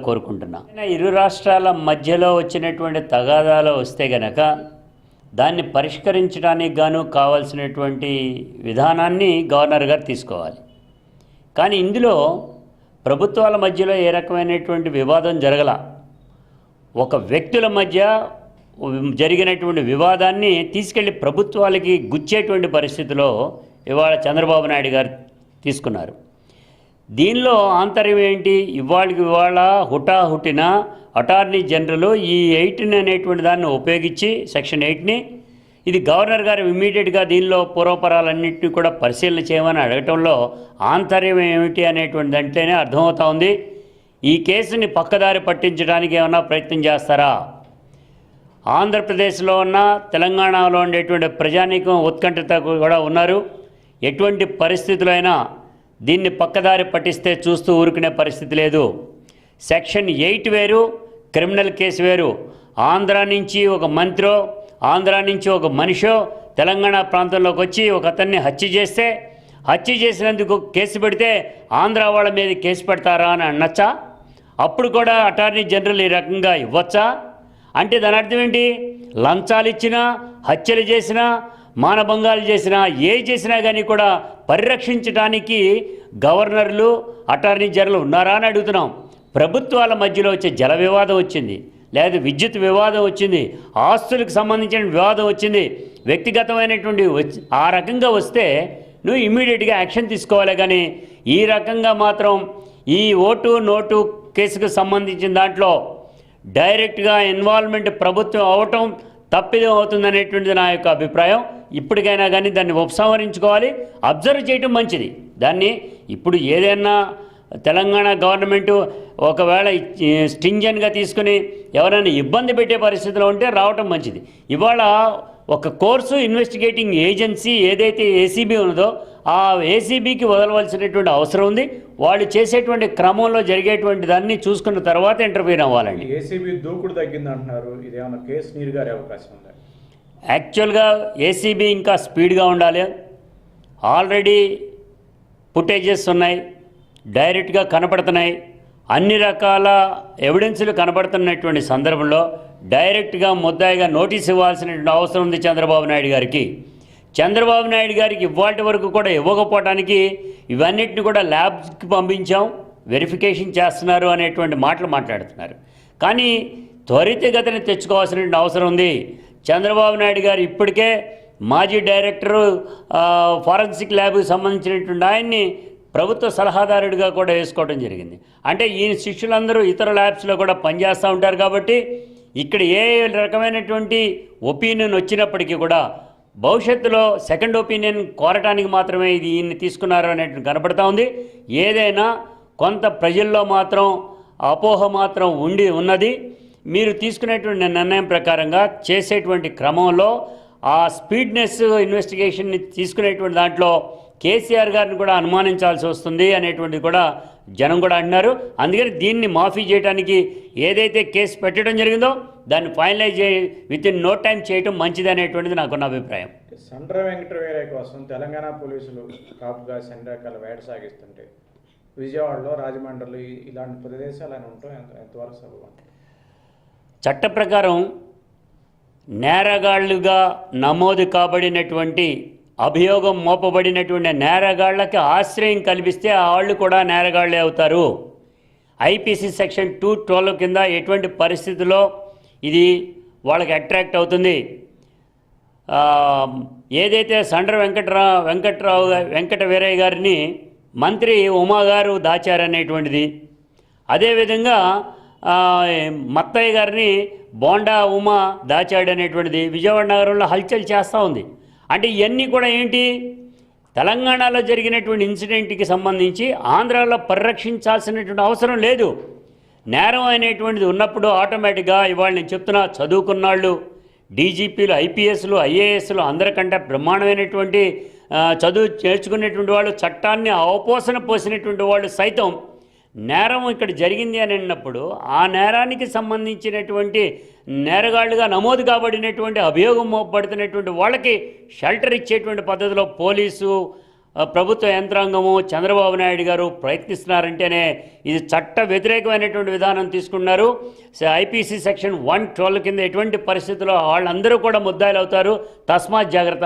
కోరుకుంటున్నా. ఇరు రాష్ట్రాల మధ్యలో వచ్చినటువంటి తగాదాలు వస్తే గనక దాన్ని పరిష్కరించడానికి గాను కావాల్సినటువంటి విధానాన్ని గవర్నర్ గారు తీసుకోవాలి. కానీ ఇందులో ప్రభుత్వాల మధ్యలో ఏ రకమైనటువంటి వివాదం జరగల. ఒక వ్యక్తుల మధ్య జరిగినటువంటి వివాదాన్ని తీసుకెళ్లి ప్రభుత్వాలకి గుచ్చేటువంటి పరిస్థితిలో ఇవాళ చంద్రబాబు నాయుడు గారు తీసుకున్నారు. దీనిలో ఆంతర్యం ఏంటి? ఇవాళ హుటాహుటిన అటార్నీ జనరల్ ఈ 8 అనేటువంటి దాన్ని ఉపయోగించి సెక్షన్ 8ని ఇది గవర్నర్ గారు ఇమ్మీడియట్గా దీనిలో పూర్వపరాలన్నింటినీ కూడా పరిశీలన చేయమని అడగటంలో ఆంతర్యం ఏమిటి అనేటువంటి దాంట్లోనే అర్థమవుతా ఉంది. ఈ కేసుని పక్కదారి పట్టించడానికి ఏమైనా ప్రయత్నం చేస్తారా? ఆంధ్రప్రదేశ్లో ఉన్న తెలంగాణలో ఉండేటువంటి ప్రజానీకం ఉత్కంఠత కూడా ఉన్నారు. ఎటువంటి పరిస్థితులు అయినా దీన్ని పక్కదారి పట్టిస్తే చూస్తూ ఊరుకునే పరిస్థితి లేదు. సెక్షన్ 8 వేరు, క్రిమినల్ కేసు వేరు. ఆంధ్ర నుంచి ఒక మంత్రో, ఆంధ్ర నుంచి ఒక మనిషో తెలంగాణ ప్రాంతంలోకి వచ్చి ఒక అతన్ని హత్య చేసినందుకు కేసు పెడితే ఆంధ్ర వాళ్ళ మీద కేసు పెడతారా అని అనొచ్చా? అప్పుడు కూడా అటార్నీ జనరల్ ఈ రకంగా ఇవ్వచ్చా? అంటే దాని అర్థం ఏంటి? లంచాలు ఇచ్చినా, హత్యలు చేసినా, మానభంగాలు చేసినా, చేసినా కానీ కూడా పరిరక్షించడానికి గవర్నర్లు, అటార్నీ జనరల్ ఉన్నారా అని అడుగుతున్నాం. ప్రభుత్వాల మధ్యలో వచ్చే జల వివాదం వచ్చింది, లేదా విద్యుత్ వివాదం వచ్చింది, ఆస్తులకు సంబంధించిన వివాదం వచ్చింది, వ్యక్తిగతమైనటువంటి ఆ రకంగా వస్తే నువ్వు ఇమ్మీడియట్గా యాక్షన్ తీసుకోవాలి. కానీ ఈ రకంగా మాత్రం ఈ ఓటు నోటు కేసుకు సంబంధించిన దాంట్లో డైరెక్ట్గా ఇన్వాల్వ్మెంట్ ప్రభుత్వం అవటం తప్పిదం అవుతుందనేటువంటిది నా యొక్క అభిప్రాయం. ఇప్పటికైనా కానీ దాన్ని ఉపసంహరించుకోవాలి, అబ్జర్వ్ చేయటం మంచిది. దాన్ని ఇప్పుడు ఏదైనా తెలంగాణ గవర్నమెంటు ఒకవేళ స్టింజన్గా తీసుకుని ఎవరైనా ఇబ్బంది పెట్టే పరిస్థితిలో ఉంటే రావటం మంచిది. ఇవాళ ఒక కోర్సు ఇన్వెస్టిగేటింగ్ ఏజెన్సీ ఏదైతే ఏసీబీ ఉన్నదో ఆ ఏసీబీకి వదలవలసినటువంటి అవసరం ఉంది. వాళ్ళు చేసేటువంటి క్రమంలో జరిగేటువంటి దాన్ని చూసుకున్న తర్వాత ఇంటర్వ్యూ అవ్వాలండి. ఏసీబీ దూకుడు తగ్గింది అంటున్నారు, ఇదేమన్నా కేసు నీరుగారే అవకాశం ఉందా? యాక్చువల్గా ఏసీబీ ఇంకా స్పీడ్గా ఉండాలి. ఆల్రెడీ ఫుటేజెస్ ఉన్నాయి, డైరెక్ట్గా కనపడుతున్నాయి, అన్ని రకాల ఎవిడెన్స్లు కనబడుతున్నటువంటి సందర్భంలో డైరెక్ట్గా ముద్దాయిగా నోటీస్ ఇవ్వాల్సినటువంటి అవసరం ఉంది చంద్రబాబు నాయుడు గారికి. చంద్రబాబు నాయుడు గారికి ఇవాటి వరకు కూడా ఇవ్వకపోవడానికి ఇవన్నిటిని కూడా ల్యాబ్స్కి పంపించాం, వెరిఫికేషన్ చేస్తున్నారు అనేటువంటి మాటలు మాట్లాడుతున్నారు. కానీ త్వరితగతిని తెచ్చుకోవాల్సినటువంటి అవసరం ఉంది. చంద్రబాబు నాయుడు గారు ఇప్పటికే మాజీ డైరెక్టరు ఫారెన్సిక్ ల్యాబ్కి సంబంధించినటువంటి ఆయన్ని ప్రభుత్వ సలహాదారుడిగా కూడా వేసుకోవడం జరిగింది. అంటే ఈయన శిష్యులందరూ ఇతర ల్యాబ్స్లో కూడా పనిచేస్తూ ఉంటారు. కాబట్టి ఇక్కడ ఏ రకమైనటువంటి ఒపీనియన్ వచ్చినప్పటికీ కూడా భవిష్యత్తులో సెకండ్ ఒపీనియన్ కోరటానికి మాత్రమే ఇది ఈయన్ని తీసుకున్నారు అనేటువంటి కనపడతా ఉంది. ఏదైనా కొంత ప్రజల్లో మాత్రం అపోహ మాత్రం ఉన్నది. మీరు తీసుకునేటువంటి నిర్ణయం ప్రకారంగా చేసేటువంటి క్రమంలో ఆ స్పీడ్నెస్ ఇన్వెస్టిగేషన్ని తీసుకునేటువంటి దాంట్లో కేసీఆర్ గారిని కూడా అనుమానించాల్సి వస్తుంది అనేటువంటిది కూడా జనం కూడా అంటున్నారు. అందుకని దీన్ని మాఫీ చేయడానికి ఏదైతే కేసు పెట్టడం జరిగిందో దాన్ని finalise within no time చేయడం మంచిది అనేటువంటిది నాకున్న అభిప్రాయం. సండ్ర వెంకటవీర కోసం తెలంగాణ పోలీసులు కాపుగా అన్ని రకాల వేట సాగిస్తుంటే విజయవాడలో, రాజమండ్రిలో ఇలాంటి ప్రదేశాలు ఉంటాం ఎంతవరకు సబబు? చట్ట ప్రకారం నేరగాళ్లుగా నమోదు కాబడినటువంటి అభియోగం మోపబడినటువంటి నేరగాళ్లకి ఆశ్రయం కల్పిస్తే వాళ్ళు కూడా నేరగాళ్లే అవుతారు. ఐపీసీ సెక్షన్ 212 కింద ఎటువంటి పరిస్థితుల్లో ఇది వాళ్ళకి అట్రాక్ట్ అవుతుంది. ఏదైతే సండ్ర వెంకట వీరయ్య గారిని మంత్రి ఉమా గారు దాచారనేటువంటిది, అదేవిధంగా మత్తయ్య గారిని బోండా ఉమా దాచాడనేటువంటిది విజయవాడ నగరంలో హల్చల్ చేస్తూ ఉంది. అంటే ఇవన్నీ కూడా ఏంటి? తెలంగాణలో జరిగినటువంటి ఇన్సిడెంట్కి సంబంధించి ఆంధ్రాలో పరిరక్షించాల్సినటువంటి అవసరం లేదు. నేరం అనేటువంటిది ఉన్నప్పుడు ఆటోమేటిక్గా ఇవాళ నేను చెప్తున్నా, చదువుకున్నాళ్ళు, డీజీపీలు, ఐపీఎస్లు, ఐఏఎస్లు అందరికంటే బ్రహ్మాండమైనటువంటి చదువు చేర్చుకునేటువంటి వాళ్ళు, చట్టాన్ని అవపోసన పోసినటువంటి వాళ్ళు సైతం నేరం ఇక్కడ జరిగింది అని అన్నప్పుడు ఆ నేరానికి సంబంధించినటువంటి నేరగాళ్లుగా నమోదు కాబడినటువంటి అభియోగం మోపబడుతున్నటువంటి వాళ్ళకి షెల్టర్ ఇచ్చేటువంటి పద్ధతిలో పోలీసు ప్రభుత్వ యంత్రాంగము చంద్రబాబు నాయుడు గారు ప్రయత్నిస్తున్నారంటేనే ఇది చట్ట వ్యతిరేకమైనటువంటి విధానం తీసుకున్నారు. ఐపీసీ సెక్షన్ 112 కింద ఎటువంటి పరిస్థితుల్లో వాళ్ళందరూ కూడా ముద్దాయిలు అవుతారు. తస్మాత్ జాగ్రత్త.